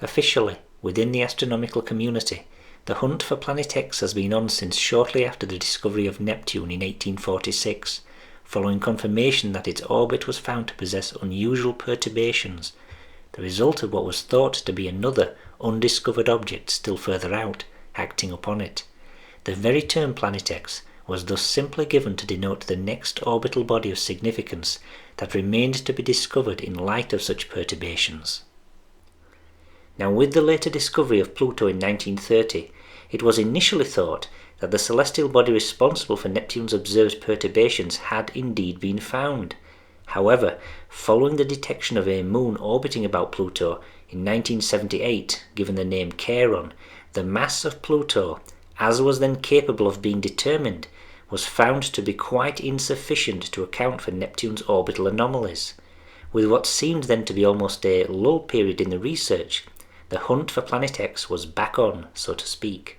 Officially, within the astronomical community, the hunt for Planet X has been on since shortly after the discovery of Neptune in 1846, following confirmation that its orbit was found to possess unusual perturbations, the result of what was thought to be another undiscovered object still further out, acting upon it. The very term Planet X was thus simply given to denote the next orbital body of significance that remained to be discovered in light of such perturbations. Now, with the later discovery of Pluto in 1930, it was initially thought that the celestial body responsible for Neptune's observed perturbations had indeed been found. However, following the detection of a moon orbiting about Pluto in 1978, given the name Charon, the mass of Pluto, as was then capable of being determined, was found to be quite insufficient to account for Neptune's orbital anomalies. With what seemed then to be almost a lull period in the research, the hunt for Planet X was back on, so to speak.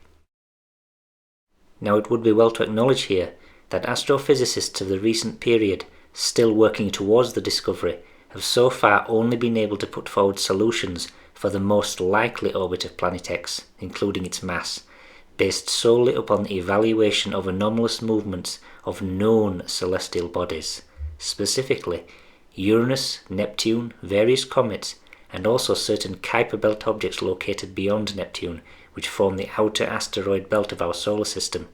Now, it would be well to acknowledge here that astrophysicists of the recent period, still working towards the discovery, have so far only been able to put forward solutions for the most likely orbit of Planet X, including its mass, based solely upon the evaluation of anomalous movements of known celestial bodies, specifically Uranus, Neptune, various comets, and also certain Kuiper belt objects located beyond Neptune, which form the outer asteroid belt of our solar system.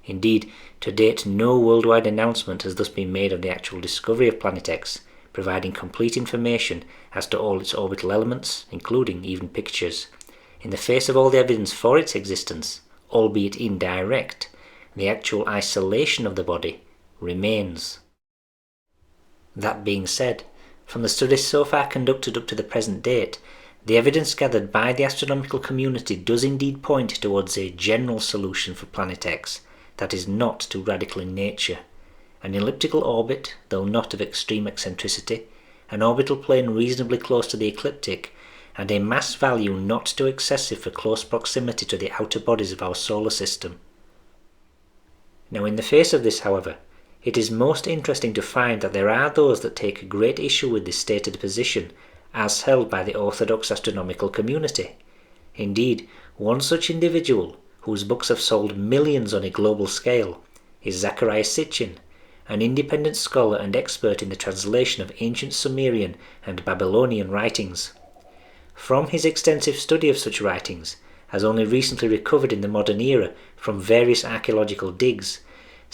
Indeed, to date no worldwide announcement has thus been made of the actual discovery of Planet X, providing complete information as to all its orbital elements, including even pictures. In the face of all the evidence for its existence, albeit indirect, the actual isolation of the body remains. That being said, from the studies so far conducted up to the present date, the evidence gathered by the astronomical community does indeed point towards a general solution for Planet X that is not too radical in nature. An elliptical orbit, though not of extreme eccentricity, an orbital plane reasonably close to the ecliptic, and a mass value not too excessive for close proximity to the outer bodies of our solar system. Now, in the face of this, however, it is most interesting to find that there are those that take great issue with this stated position, as held by the orthodox astronomical community. Indeed, one such individual, whose books have sold millions on a global scale, is Zecharia Sitchin, an independent scholar and expert in the translation of ancient Sumerian and Babylonian writings. From his extensive study of such writings, as only recently recovered in the modern era from various archaeological digs,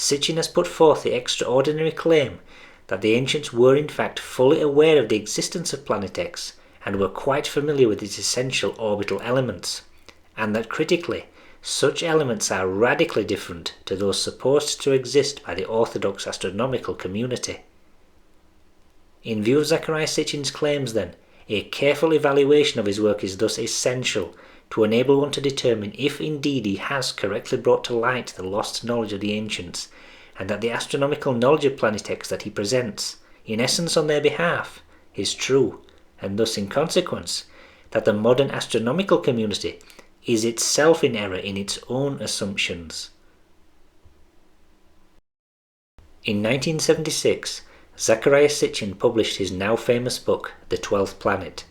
Sitchin has put forth the extraordinary claim that the ancients were in fact fully aware of the existence of Planet X and were quite familiar with its essential orbital elements, and that critically, such elements are radically different to those supposed to exist by the orthodox astronomical community. In view of Zecharia Sitchin's claims then, a careful evaluation of his work is thus essential to enable one to determine if indeed he has correctly brought to light the lost knowledge of the ancients, and that the astronomical knowledge of Planet X that he presents, in essence on their behalf, is true, and thus in consequence, that the modern astronomical community is itself in error in its own assumptions. In 1976, Zecharia Sitchin published his now famous book, The 12th Planet,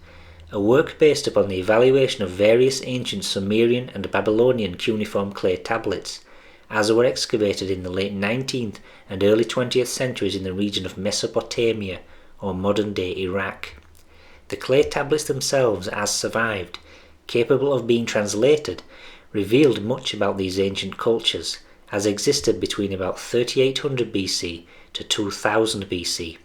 a work based upon the evaluation of various ancient Sumerian and Babylonian cuneiform clay tablets, as were excavated in the late 19th and early 20th centuries in the region of Mesopotamia, or modern-day Iraq. The clay tablets themselves, as survived, capable of being translated, revealed much about these ancient cultures, as existed between about 3800 BC to 2000 BC.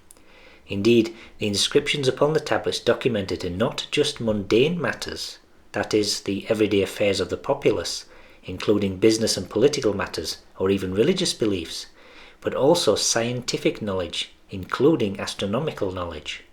Indeed, the inscriptions upon the tablets documented not just mundane matters, that is, the everyday affairs of the populace, including business and political matters, or even religious beliefs, but also scientific knowledge, including astronomical knowledge.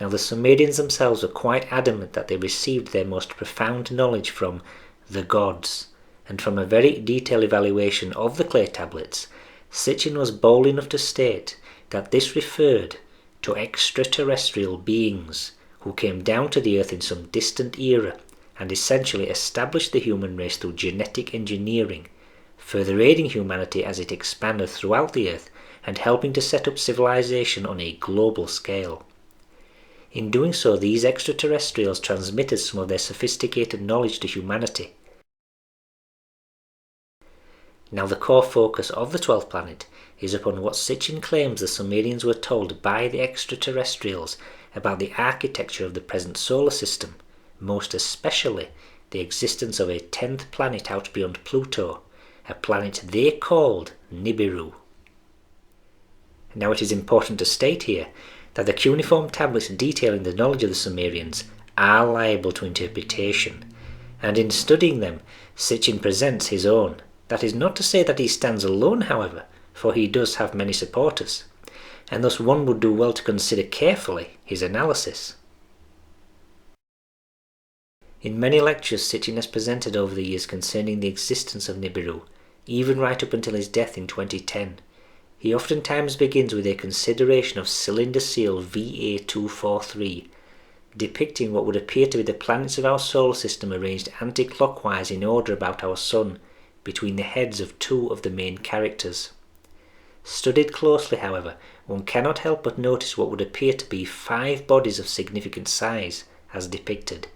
Now, the Sumerians themselves were quite adamant that they received their most profound knowledge from the gods, and from a very detailed evaluation of the clay tablets, Sitchin was bold enough to state that this referred to extraterrestrial beings who came down to the earth in some distant era and essentially established the human race through genetic engineering, further aiding humanity as it expanded throughout the earth and helping to set up civilization on a global scale. In doing so, these extraterrestrials transmitted some of their sophisticated knowledge to humanity. Now the core focus of the 12th planet is upon what Sitchin claims the Sumerians were told by the extraterrestrials about the architecture of the present solar system, most especially the existence of a 10th planet out beyond Pluto, a planet they called Nibiru. Now it is important to state here that the cuneiform tablets detailing the knowledge of the Sumerians are liable to interpretation, and in studying them, Sitchin presents his own. That is not to say that he stands alone, however, for he does have many supporters, and thus one would do well to consider carefully his analysis. In many lectures Sitchin has presented over the years concerning the existence of Nibiru, even right up until his death in 2010, he oftentimes begins with a consideration of cylinder seal VA243, depicting what would appear to be the planets of our solar system arranged anti-clockwise in order about our Sun, between the heads of two of the main characters. Studied closely, however, one cannot help but notice what would appear to be 5 bodies of significant size, as depicted.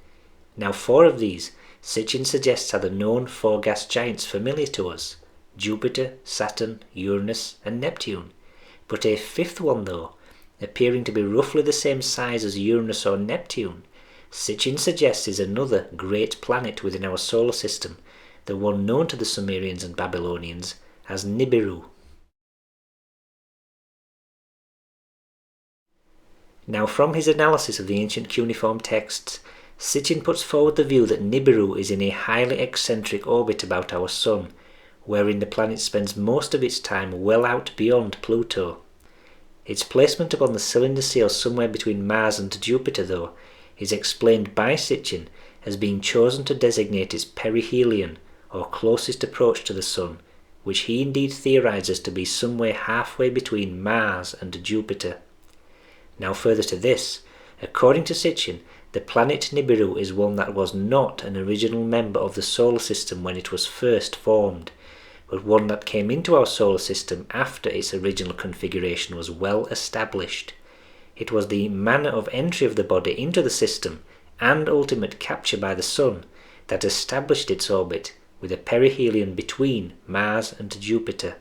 Now 4 of these, Sitchin suggests are the known 4 gas giants familiar to us, Jupiter, Saturn, Uranus and Neptune, but a 5th one though, appearing to be roughly the same size as Uranus or Neptune, Sitchin suggests is another great planet within our solar system, the one known to the Sumerians and Babylonians as Nibiru. Now from his analysis of the ancient cuneiform texts, Sitchin puts forward the view that Nibiru is in a highly eccentric orbit about our Sun, wherein the planet spends most of its time well out beyond Pluto. Its placement upon the cylinder seal somewhere between Mars and Jupiter, though, is explained by Sitchin as being chosen to designate its perihelion, or closest approach to the Sun, which he indeed theorizes to be somewhere halfway between Mars and Jupiter. Now further to this, according to Sitchin, the planet Nibiru is one that was not an original member of the solar system when it was first formed, but one that came into our solar system after its original configuration was well established. It was the manner of entry of the body into the system and ultimate capture by the Sun that established its orbit with a perihelion between Mars and Jupiter.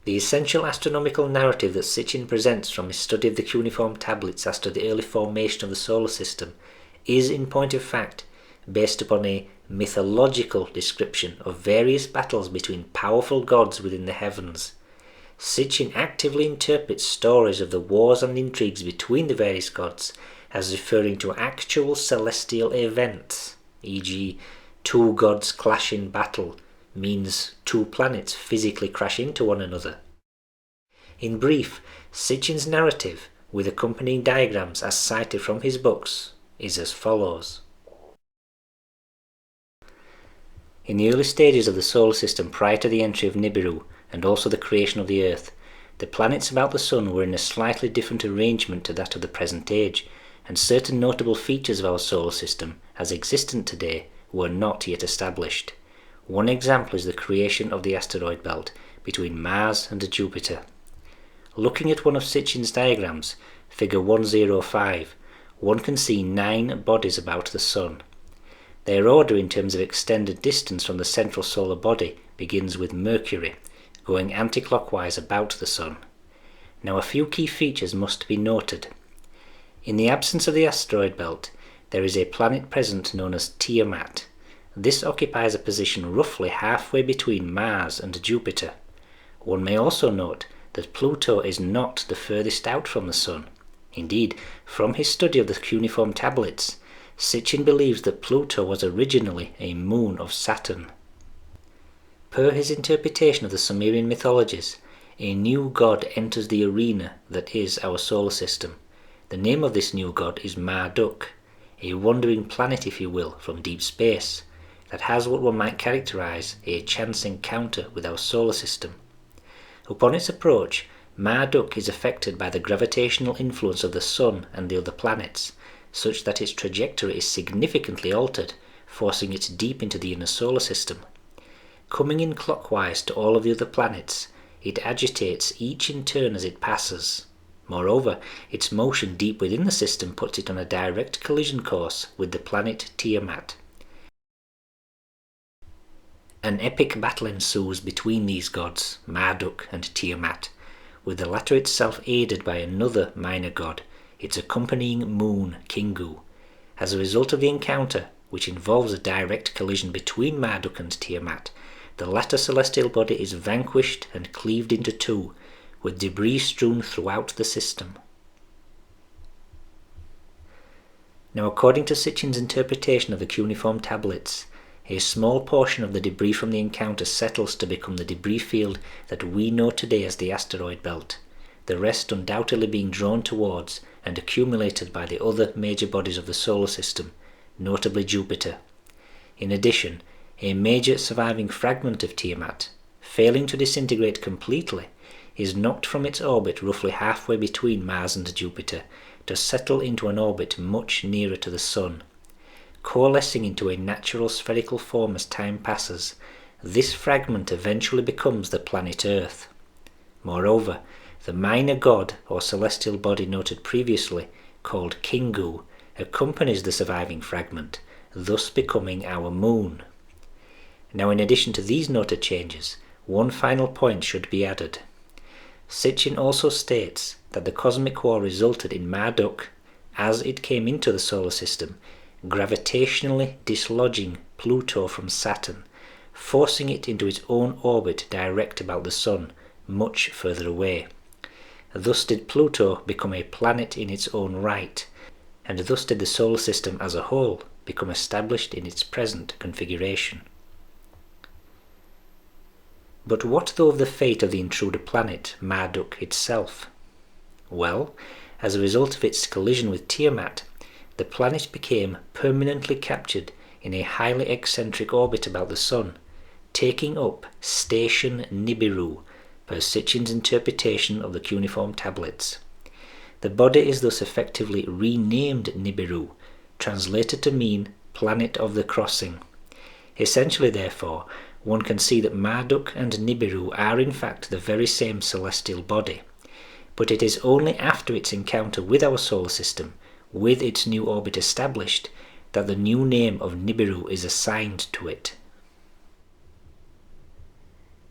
The essential astronomical narrative that Sitchin presents from his study of the cuneiform tablets as to the early formation of the solar system is, in point of fact, based upon a mythological description of various battles between powerful gods within the heavens. Sitchin actively interprets stories of the wars and intrigues between the various gods as referring to actual celestial events, e.g., 2 gods clash in battle means 2 planets physically crash into one another. In brief, Sitchin's narrative, with accompanying diagrams as cited from his books, is as follows. In the early stages of the solar system prior to the entry of Nibiru and also the creation of the Earth, the planets about the Sun were in a slightly different arrangement to that of the present age, and certain notable features of our solar system, as existent today, were not yet established. One example is the creation of the asteroid belt between Mars and Jupiter. Looking at one of Sitchin's diagrams, figure 105, one can see 9 bodies about the Sun. Their order in terms of extended distance from the central solar body begins with Mercury, going anti-clockwise about the Sun. Now a few key features must be noted. In the absence of the asteroid belt, there is a planet present known as Tiamat. This occupies a position roughly halfway between Mars and Jupiter. One may also note that Pluto is not the furthest out from the Sun. Indeed, from his study of the cuneiform tablets, Sitchin believes that Pluto was originally a moon of Saturn. Per his interpretation of the Sumerian mythologies, a new god enters the arena that is our solar system. The name of this new god is Marduk, a wandering planet, if you will, from deep space, that has what one might characterize a chance encounter with our solar system. Upon its approach, Marduk is affected by the gravitational influence of the Sun and the other planets, such that its trajectory is significantly altered, forcing it deep into the inner solar system. Coming in clockwise to all of the other planets, it agitates each in turn as it passes. Moreover, its motion deep within the system puts it on a direct collision course with the planet Tiamat. An epic battle ensues between these gods, Marduk and Tiamat, with the latter itself aided by another minor god, its accompanying moon, Kingu. As a result of the encounter, which involves a direct collision between Marduk and Tiamat, the latter celestial body is vanquished and cleaved into two, with debris strewn throughout the system. Now, according to Sitchin's interpretation of the cuneiform tablets, a small portion of the debris from the encounter settles to become the debris field that we know today as the asteroid belt, the rest undoubtedly being drawn towards and accumulated by the other major bodies of the solar system, notably Jupiter. In addition, a major surviving fragment of Tiamat, failing to disintegrate completely, is knocked from its orbit roughly halfway between Mars and Jupiter to settle into an orbit much nearer to the Sun. Coalescing into a natural spherical form as time passes, this fragment eventually becomes the planet Earth. Moreover, the minor god or celestial body noted previously, called Kingu, accompanies the surviving fragment, thus becoming our moon. Now, in addition to these noted changes, one final point should be added. Sitchin also states that the cosmic war resulted in Marduk, as it came into the solar system, gravitationally dislodging Pluto from Saturn, forcing it into its own orbit direct about the Sun, much further away. Thus did Pluto become a planet in its own right, and thus did the solar system as a whole become established in its present configuration. But what though of the fate of the intruder planet, Marduk itself? Well, as a result of its collision with Tiamat, the planet became permanently captured in a highly eccentric orbit about the Sun, taking up Station Nibiru, per Sitchin's interpretation of the cuneiform tablets. The body is thus effectively renamed Nibiru, translated to mean Planet of the Crossing. Essentially, therefore, one can see that Marduk and Nibiru are in fact the very same celestial body, but it is only after its encounter with our solar system, with its new orbit established, that the new name of Nibiru is assigned to it.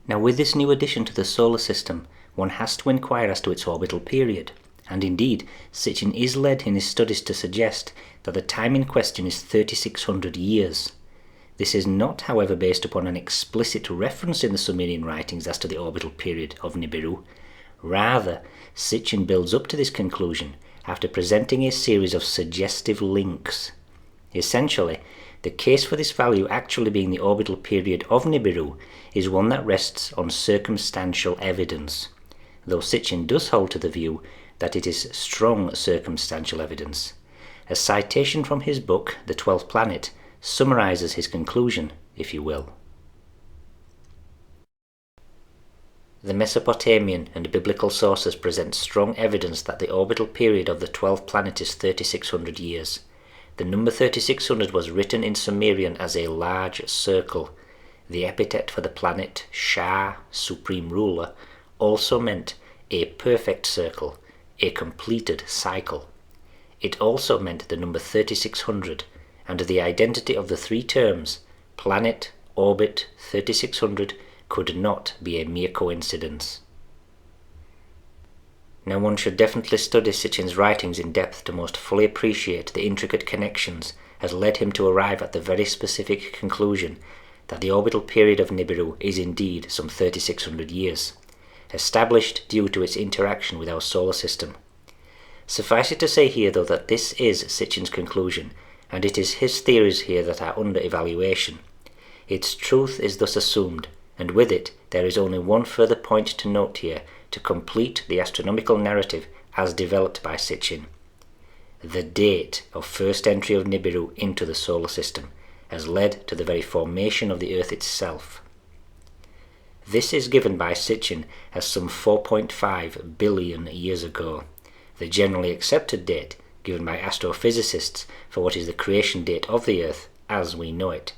Now, with this new addition to the solar system, one has to inquire as to its orbital period, and indeed, Sitchin is led in his studies to suggest that the time in question is 3600 years. This is not, however, based upon an explicit reference in the Sumerian writings as to the orbital period of Nibiru. Rather, Sitchin builds up to this conclusion after presenting a series of suggestive links. Essentially, the case for this value actually being the orbital period of Nibiru is one that rests on circumstantial evidence, though Sitchin does hold to the view that it is strong circumstantial evidence. A citation from his book, The 12th Planet, summarizes his conclusion, if you will. The Mesopotamian and biblical sources present strong evidence that the orbital period of the 12th planet is 3600 years. The number 3600 was written in Sumerian as a large circle. The epithet for the planet, Shah, supreme ruler, also meant a perfect circle, a completed cycle. It also meant the number 3600, and the identity of the three terms, planet, orbit, 3600, could not be a mere coincidence. Now, one should definitely study Sitchin's writings in depth to most fully appreciate the intricate connections that led him to arrive at the very specific conclusion that the orbital period of Nibiru is indeed some 3600 years, established due to its interaction with our solar system. Suffice it to say here, though, that this is Sitchin's conclusion, and it is his theories here that are under evaluation. Its truth is thus assumed, and with it there is only one further point to note here to complete the astronomical narrative as developed by Sitchin. The date of first entry of Nibiru into the solar system has led to the very formation of the Earth itself. This is given by Sitchin as some 4.5 billion years ago, the generally accepted date given by astrophysicists for what is the creation date of the Earth as we know it.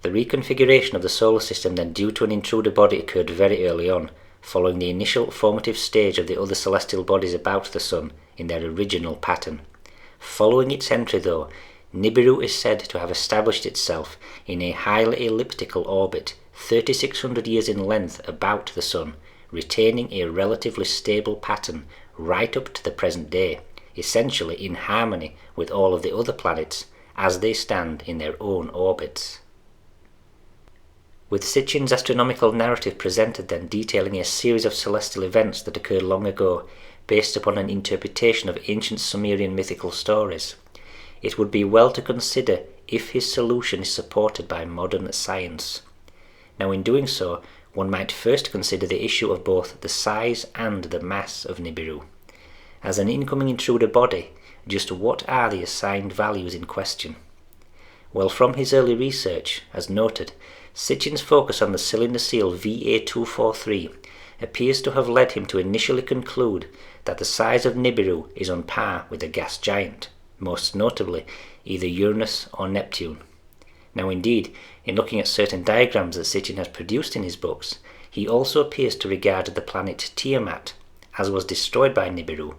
The reconfiguration of the solar system then due to an intruder body occurred very early on, following the initial formative stage of the other celestial bodies about the Sun in their original pattern. Following its entry, though, Nibiru is said to have established itself in a highly elliptical orbit, 3,600 years in length about the Sun, retaining a relatively stable pattern right up to the present day, essentially in harmony with all of the other planets as they stand in their own orbits. With Sitchin's astronomical narrative presented then detailing a series of celestial events that occurred long ago, based upon an interpretation of ancient Sumerian mythical stories, it would be well to consider if his solution is supported by modern science. Now, in doing so, one might first consider the issue of both the size and the mass of Nibiru. As an incoming intruder body, just what are the assigned values in question? Well, from his early research, as noted, Sitchin's focus on the cylinder seal VA243 appears to have led him to initially conclude that the size of Nibiru is on par with a gas giant, most notably either Uranus or Neptune. Now indeed, in looking at certain diagrams that Sitchin has produced in his books, he also appears to regard the planet Tiamat, as was destroyed by Nibiru,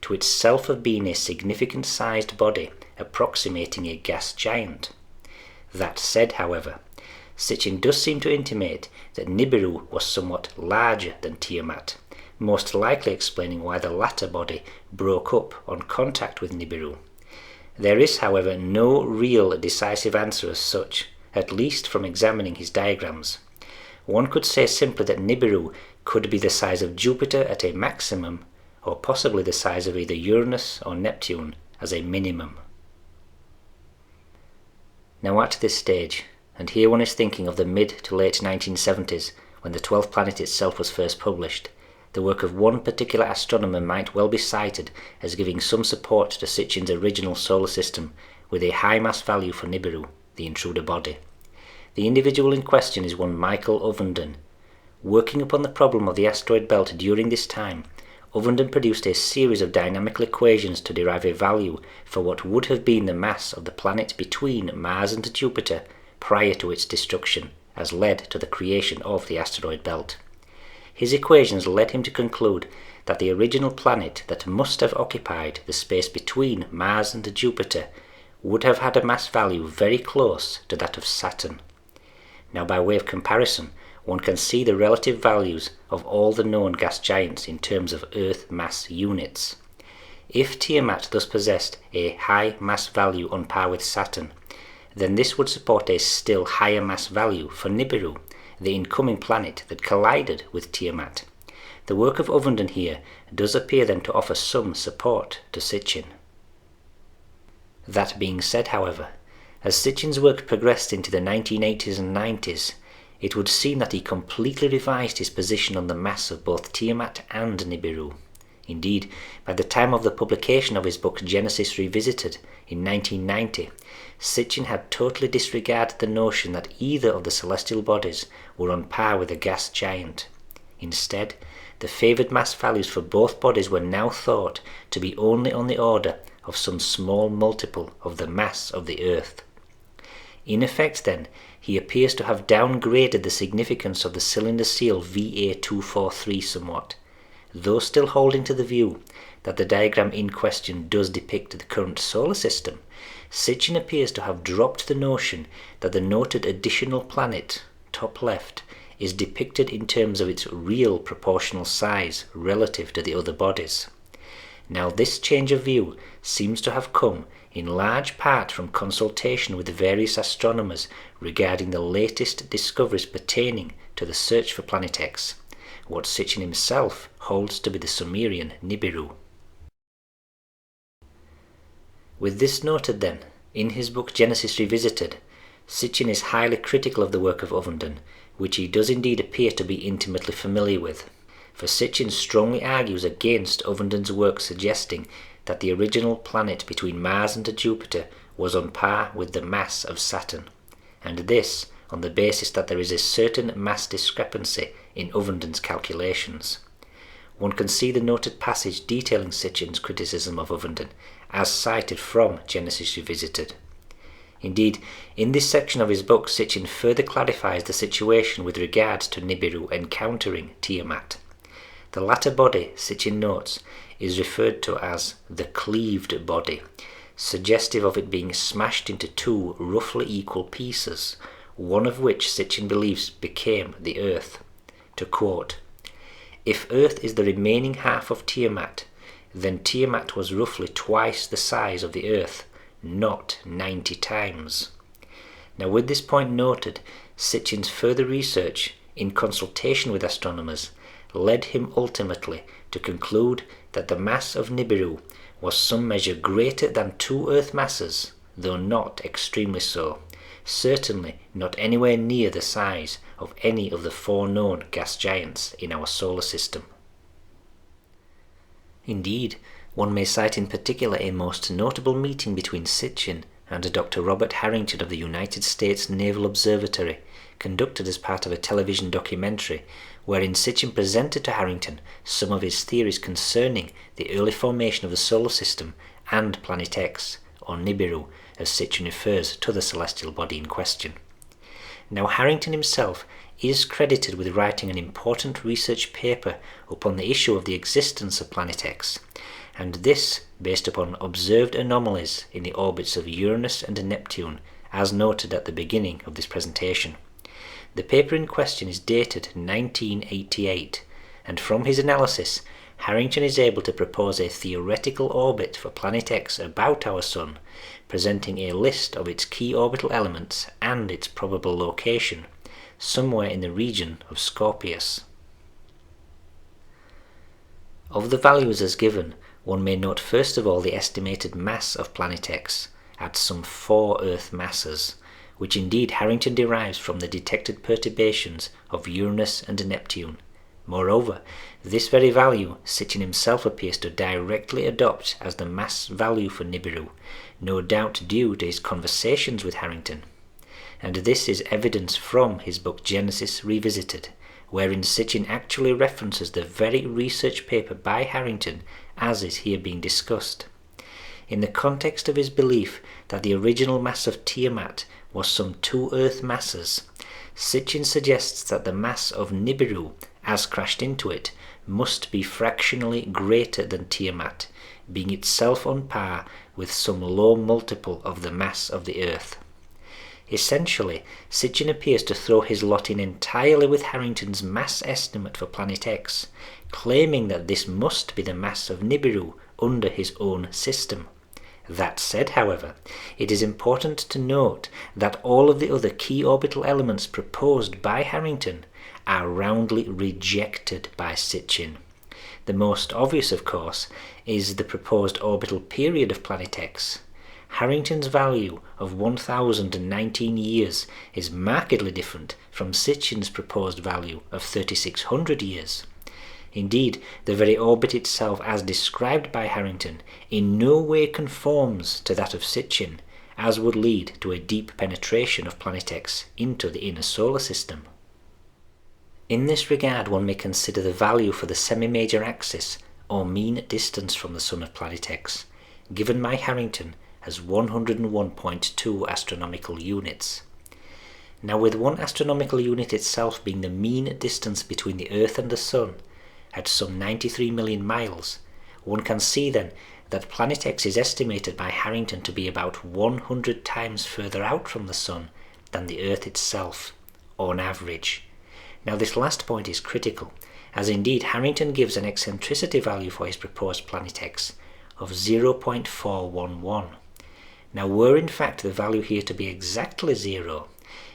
to itself have been a significant sized body approximating a gas giant. That said, however, Sitchin does seem to intimate that Nibiru was somewhat larger than Tiamat, most likely explaining why the latter body broke up on contact with Nibiru. There is, however, no real decisive answer as such, at least from examining his diagrams. One could say simply that Nibiru could be the size of Jupiter at a maximum, or possibly the size of either Uranus or Neptune as a minimum. Now at this stage, and here one is thinking of the mid to late 1970s, when the 12th Planet itself was first published, the work of one particular astronomer might well be cited as giving some support to Sitchin's original solar system, with a high mass value for Nibiru, the intruder body. The individual in question is one Michael Ovenden. Working upon the problem of the asteroid belt during this time, Ovenden produced a series of dynamical equations to derive a value for what would have been the mass of the planet between Mars and Jupiter prior to its destruction, as led to the creation of the asteroid belt. His equations led him to conclude that the original planet that must have occupied the space between Mars and Jupiter would have had a mass value very close to that of Saturn. Now, by way of comparison, one can see the relative values of all the known gas giants in terms of Earth mass units. If Tiamat thus possessed a high mass value on par with Saturn, then this would support a still higher mass value for Nibiru, the incoming planet that collided with Tiamat. The work of Ovenden here does appear then to offer some support to Sitchin. That being said, however, as Sitchin's work progressed into the 1980s and 90s, it would seem that he completely revised his position on the mass of both Tiamat and Nibiru. Indeed, by the time of the publication of his book Genesis Revisited in 1990, Sitchin had totally disregarded the notion that either of the celestial bodies were on par with a gas giant. Instead, the favoured mass values for both bodies were now thought to be only on the order of some small multiple of the mass of the Earth. In effect, then, he appears to have downgraded the significance of the cylinder seal VA243 somewhat, though still holding to the view that the diagram in question does depict the current solar system. Sitchin appears to have dropped the notion that the noted additional planet, top left, is depicted in terms of its real proportional size relative to the other bodies. Now, this change of view seems to have come in large part from consultation with various astronomers regarding the latest discoveries pertaining to the search for Planet X, what Sitchin himself holds to be the Sumerian Nibiru. With this noted then, in his book Genesis Revisited, Sitchin is highly critical of the work of Ovenden, which he does indeed appear to be intimately familiar with. For Sitchin strongly argues against Ovenden's work suggesting that the original planet between Mars and Jupiter was on par with the mass of Saturn, and this on the basis that there is a certain mass discrepancy in Ovenden's calculations. One can see the noted passage detailing Sitchin's criticism of Ovenden, as cited from Genesis Revisited. Indeed, in this section of his book, Sitchin further clarifies the situation with regard to Nibiru encountering Tiamat, The latter body, Sitchin notes, is referred to as the cleaved body, suggestive of it being smashed into two roughly equal pieces, one of which Sitchin believes became the Earth. To quote, "If Earth is the remaining half of Tiamat, then Tiamat was roughly twice the size of the Earth, not 90 times. Now, with this point noted, Sitchin's further research, in consultation with astronomers, led him ultimately to conclude that the mass of Nibiru was some measure greater than two Earth masses, though not extremely so, certainly not anywhere near the size of any of the four known gas giants in our solar system." Indeed, one may cite in particular a most notable meeting between Sitchin and Dr. Robert Harrington of the United States Naval Observatory, conducted as part of a television documentary, wherein Sitchin presented to Harrington some of his theories concerning the early formation of the solar system and Planet X, or Nibiru, as Sitchin refers to the celestial body in question. Now, Harrington himself is credited with writing an important research paper upon the issue of the existence of Planet X, and this based upon observed anomalies in the orbits of Uranus and Neptune, as noted at the beginning of this presentation. The paper in question is dated 1988, and from his analysis, Harrington is able to propose a theoretical orbit for Planet X about our Sun, presenting a list of its key orbital elements and its probable location, somewhere in the region of Scorpius. Of the values as given, one may note first of all the estimated mass of Planet X at some 4 Earth masses, which indeed Harrington derives from the detected perturbations of Uranus and Neptune. Moreover, this very value Sitchin himself appears to directly adopt as the mass value for Nibiru, no doubt due to his conversations with Harrington. And this is evidence from his book Genesis Revisited, wherein Sitchin actually references the very research paper by Harrington as is here being discussed. In the context of his belief that the original mass of Tiamat was some 2 Earth masses, Sitchin suggests that the mass of Nibiru, as crashed into it, must be fractionally greater than Tiamat, being itself on par with some low multiple of the mass of the Earth. Essentially, Sitchin appears to throw his lot in entirely with Harrington's mass estimate for Planet X, claiming that this must be the mass of Nibiru under his own system. That said, however, it is important to note that all of the other key orbital elements proposed by Harrington are roundly rejected by Sitchin. The most obvious, of course, is the proposed orbital period of Planet X. Harrington's value of 1019 years is markedly different from Sitchin's proposed value of 3600 years. Indeed, the very orbit itself as described by Harrington in no way conforms to that of Sitchin, as would lead to a deep penetration of Planet X into the inner solar system. In this regard, one may consider the value for the semi-major axis, or mean distance from the Sun of Planet X, given by Harrington as 101.2 astronomical units. Now, with 1 astronomical unit itself being the mean distance between the Earth and the Sun, at some 93 million miles, one can see then that Planet X is estimated by Harrington to be about 100 times further out from the Sun than the Earth itself, on average. Now, this last point is critical, as indeed Harrington gives an eccentricity value for his proposed Planet X of 0.411. Now, were in fact the value here to be exactly 0,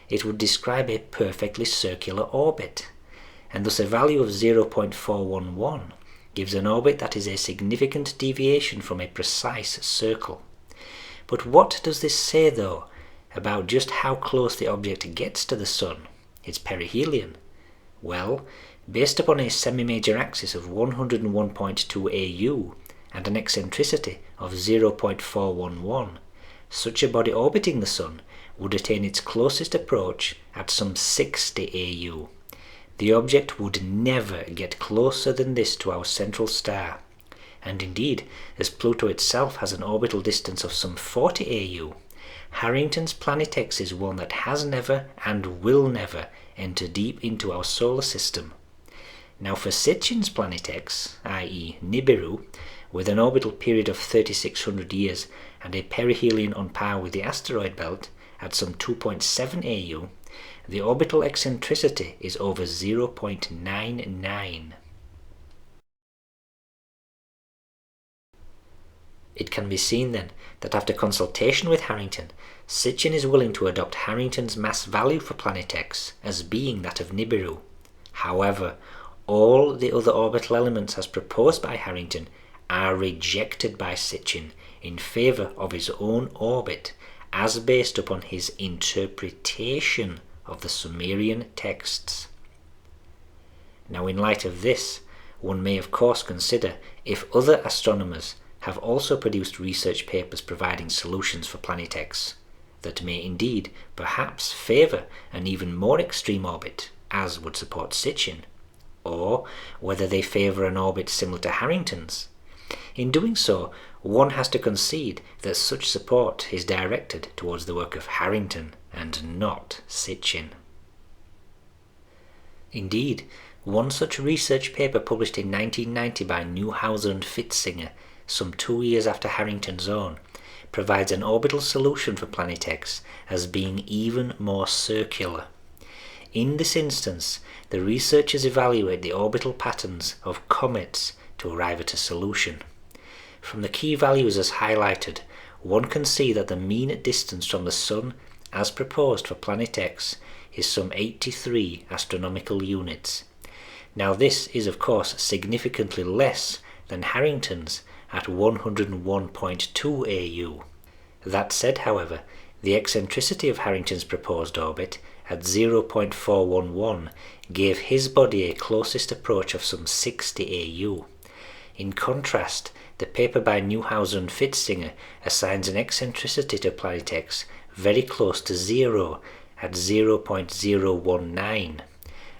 it would describe a perfectly circular orbit, and thus a value of 0.411 gives an orbit that is a significant deviation from a precise circle. But what does this say, though, about just how close the object gets to the Sun, its perihelion? Well, based upon a semi-major axis of 101.2 AU and an eccentricity of 0.411, such a body orbiting the Sun would attain its closest approach at some 60 AU. The object would never get closer than this to our central star, and indeed, as Pluto itself has an orbital distance of some 40 AU, Harrington's Planet X is one that has never and will never enter deep into our solar system. Now for Sitchin's Planet X, i.e. Nibiru, with an orbital period of 3600 years and a perihelion on par with the asteroid belt at some 2.7 AU, the orbital eccentricity is over 0.99. It can be seen then that after consultation with Harrington, Sitchin is willing to adopt Harrington's mass value for Planet X as being that of Nibiru. However, all the other orbital elements as proposed by Harrington are rejected by Sitchin in favour of his own orbit as based upon his interpretation of the Sumerian texts. Now in light of this, one may of course consider if other astronomers have also produced research papers providing solutions for Planet X that may indeed perhaps favour an even more extreme orbit, as would support Sitchin, or whether they favour an orbit similar to Harrington's. In doing so, one has to concede that such support is directed towards the work of Harrington and not Sitchin. Indeed, one such research paper published in 1990 by Neuhauser and Fitzinger, some 2 years after Harrington's own, provides an orbital solution for Planet X as being even more circular. In this instance, the researchers evaluate the orbital patterns of comets to arrive at a solution. From the key values as highlighted, one can see that the mean distance from the Sun, as proposed for Planet X, is some 83 astronomical units. Now this is of course significantly less than Harrington's at 101.2 AU. That said, however, the eccentricity of Harrington's proposed orbit at 0.411 gave his body a closest approach of some 60 AU. In contrast, the paper by Neuhauser and Fitzinger assigns an eccentricity to Planet X very close to zero at 0.019.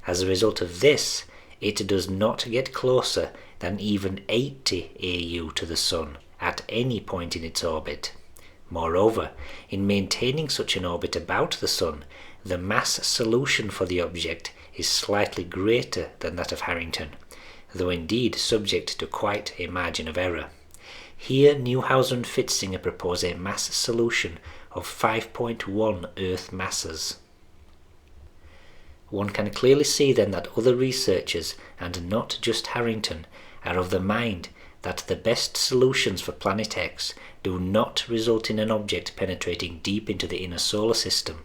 As a result of this, it does not get closer than even 80 AU to the Sun at any point in its orbit. Moreover, in maintaining such an orbit about the Sun, the mass solution for the object is slightly greater than that of Harrington, though indeed subject to quite a margin of error. Here Neuhauser and Fitzinger propose a mass solution of 5.1 Earth masses. One can clearly see then that other researchers, and not just Harrington, are of the mind that the best solutions for Planet X do not result in an object penetrating deep into the inner solar system.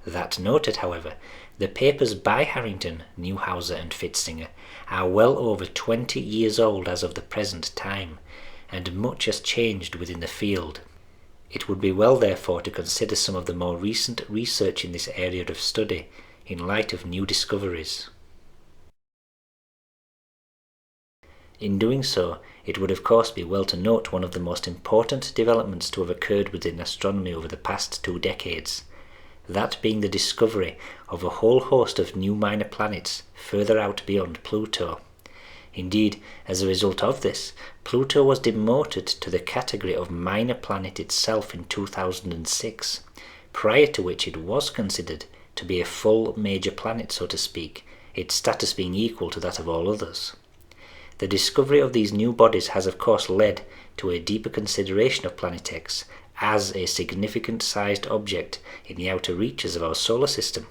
That noted, however, the papers by Harrington, Neuhauser and Fitzinger are well over 20 years old as of the present time, and much has changed within the field. It would be well therefore to consider some of the more recent research in this area of study in light of new discoveries. In doing so, it would of course be well to note one of the most important developments to have occurred within astronomy over the past 2 decades, that being the discovery of a whole host of new minor planets further out beyond Pluto. Indeed, as a result of this, Pluto was demoted to the category of minor planet itself in 2006, prior to which it was considered to be a full major planet, so to speak, its status being equal to that of all others. The discovery of these new bodies has of course led to a deeper consideration of Planet X as a significant sized object in the outer reaches of our solar system,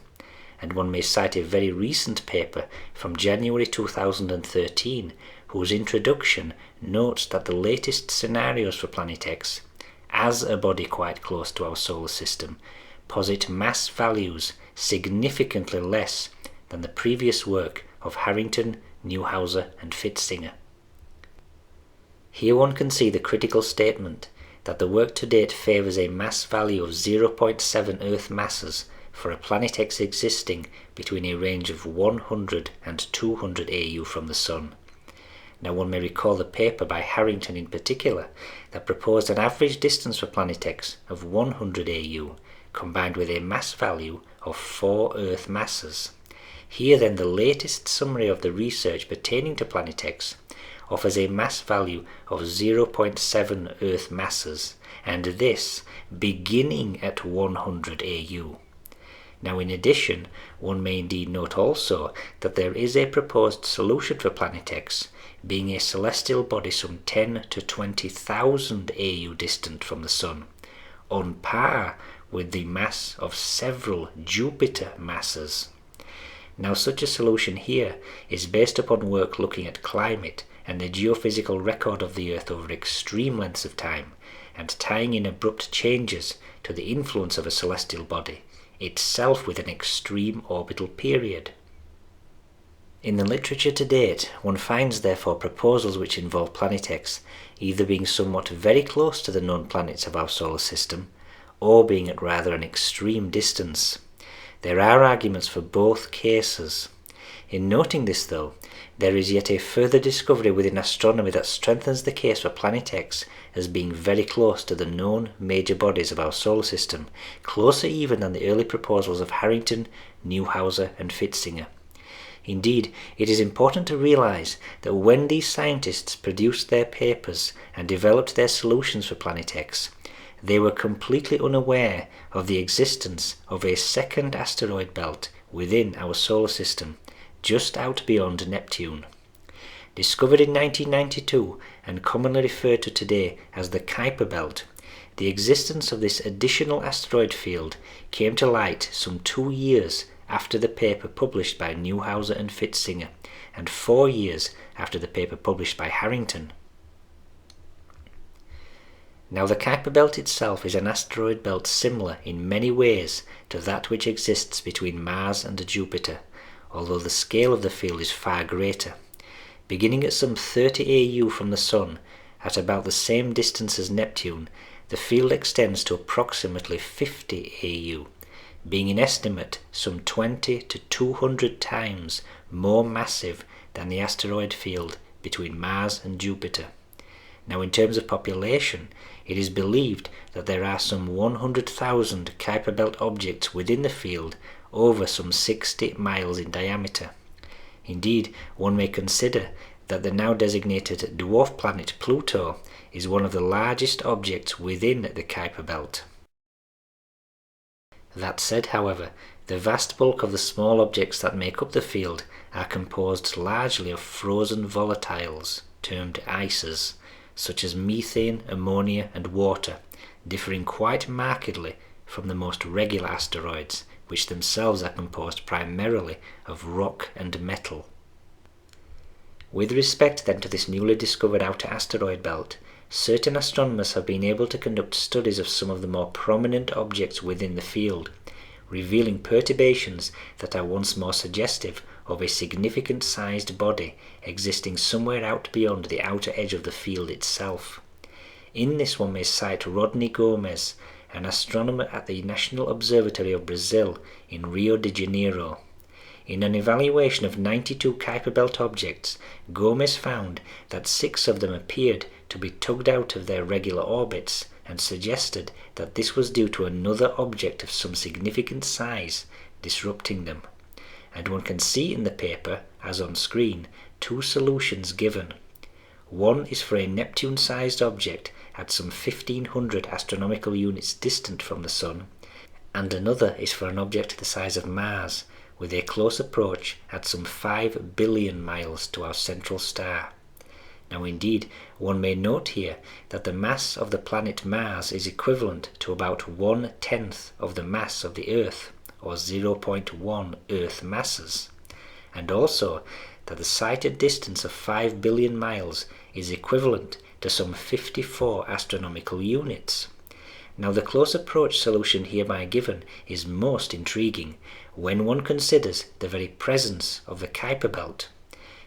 and one may cite a very recent paper from January 2013 whose introduction notes that the latest scenarios for Planet X, as a body quite close to our solar system, posit mass values significantly less than the previous work of Harrington, Neuhauser and Fitzinger. Here one can see the critical statement that the work to date favours a mass value of 0.7 Earth masses for a Planet X existing between a range of 100 and 200 AU from the Sun. Now one may recall the paper by Harrington in particular that proposed an average distance for Planet X of 100 AU combined with a mass value of 4 Earth masses. Here then the latest summary of the research pertaining to Planet X offers a mass value of 0.7 Earth masses, and this beginning at 100 AU. Now in addition, one may indeed note also that there is a proposed solution for Planet X, being a celestial body some 10 to 20,000 AU distant from the Sun, on par with the mass of several Jupiter masses. Now such a solution here is based upon work looking at climate and the geophysical record of the Earth over extreme lengths of time, and tying in abrupt changes to the influence of a celestial body, itself with an extreme orbital period. In the literature to date, one finds therefore proposals which involve Planet X either being somewhat very close to the known planets of our solar system, or being at rather an extreme distance. There are arguments for both cases. In noting this though, there is yet a further discovery within astronomy that strengthens the case for Planet X as being very close to the known major bodies of our solar system, closer even than the early proposals of Harrington, Neuhauser and Fitzinger. Indeed, it is important to realize that when these scientists produced their papers and developed their solutions for Planet X, they were completely unaware of the existence of a second asteroid belt within our solar system, just out beyond Neptune. Discovered in 1992 and commonly referred to today as the Kuiper belt, the existence of this additional asteroid field came to light some 2 years after the paper published by Neuhauser and Fitzinger, and 4 years after the paper published by Harrington. Now the Kuiper belt itself is an asteroid belt similar in many ways to that which exists between Mars and Jupiter, although the scale of the field is far greater. Beginning at some 30 AU from the Sun, at about the same distance as Neptune, the field extends to approximately 50 AU, being in estimate some 20 to 200 times more massive than the asteroid field between Mars and Jupiter. Now in terms of population, it is believed that there are some 100,000 Kuiper belt objects within the field over some 60 miles in diameter. Indeed, one may consider that the now designated dwarf planet Pluto is one of the largest objects within the Kuiper belt. That said, however, the vast bulk of the small objects that make up the field are composed largely of frozen volatiles, termed ices, such as methane, ammonia and water, differing quite markedly from the most regular asteroids, which themselves are composed primarily of rock and metal. With respect then to this newly discovered outer asteroid belt, certain astronomers have been able to conduct studies of some of the more prominent objects within the field, revealing perturbations that are once more suggestive of a significant sized body existing somewhere out beyond the outer edge of the field itself. In this one may cite Rodney Gomes, an astronomer at the National Observatory of Brazil in Rio de Janeiro. In an evaluation of 92 Kuiper belt objects, Gomes found that 6 of them appeared to be tugged out of their regular orbits, and suggested that this was due to another object of some significant size disrupting them. And one can see in the paper, as on screen, 2 solutions given. One is for a Neptune-sized object at some 1500 astronomical units distant from the Sun, and another is for an object the size of Mars, with a close approach at some 5 billion miles to our central star. Now indeed, one may note here that the mass of the planet Mars is equivalent to about 1/10 of the mass of the Earth, or 0.1 Earth masses, and also that the sighted distance of 5 billion miles is equivalent to some 54 astronomical units. Now the close approach solution hereby given is most intriguing when one considers the very presence of the Kuiper belt.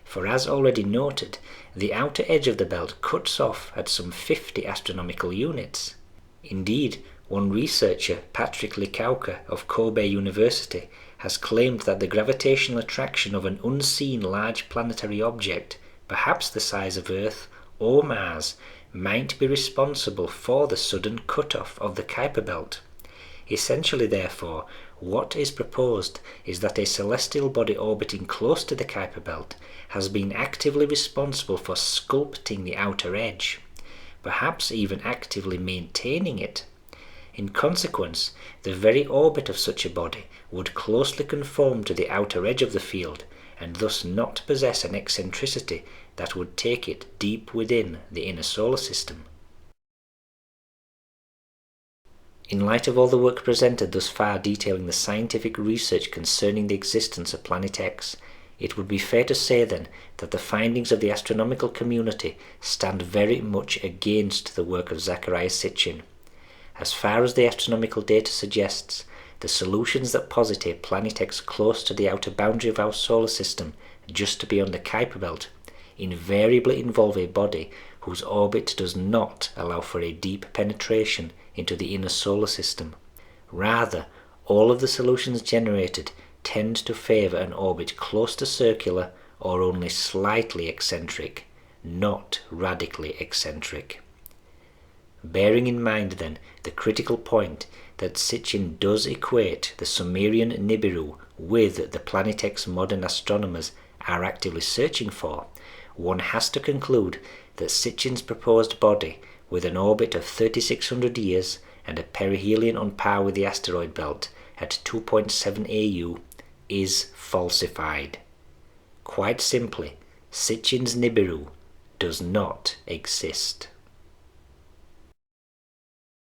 For as already noted, the outer edge of the belt cuts off at some 50 astronomical units. Indeed, one researcher, Patrick Likauka of Kobe University, has claimed that the gravitational attraction of an unseen large planetary object, perhaps the size of Earth or Mars, might be responsible for the sudden cut-off of the Kuiper belt. Essentially, therefore, what is proposed is that a celestial body orbiting close to the Kuiper belt has been actively responsible for sculpting the outer edge, perhaps even actively maintaining it. In consequence, the very orbit of such a body would closely conform to the outer edge of the field, and thus not possess an eccentricity that would take it deep within the inner solar system. In light of all the work presented thus far detailing the scientific research concerning the existence of Planet X, it would be fair to say then that the findings of the astronomical community stand very much against the work of Zecharia Sitchin. As far as the astronomical data suggests, the solutions that posit a Planet X close to the outer boundary of our solar system, just beyond the Kuiper belt, invariably involve a body whose orbit does not allow for a deep penetration into the inner solar system. Rather, all of the solutions generated tend to favour an orbit close to circular or only slightly eccentric, not radically eccentric. Bearing in mind then the critical point that Sitchin does equate the Sumerian Nibiru with the Planet X modern astronomers are actively searching for, one has to conclude that Sitchin's proposed body, with an orbit of 3600 years and a perihelion on par with the asteroid belt at 2.7 AU, is falsified. Quite simply, Sitchin's Nibiru does not exist.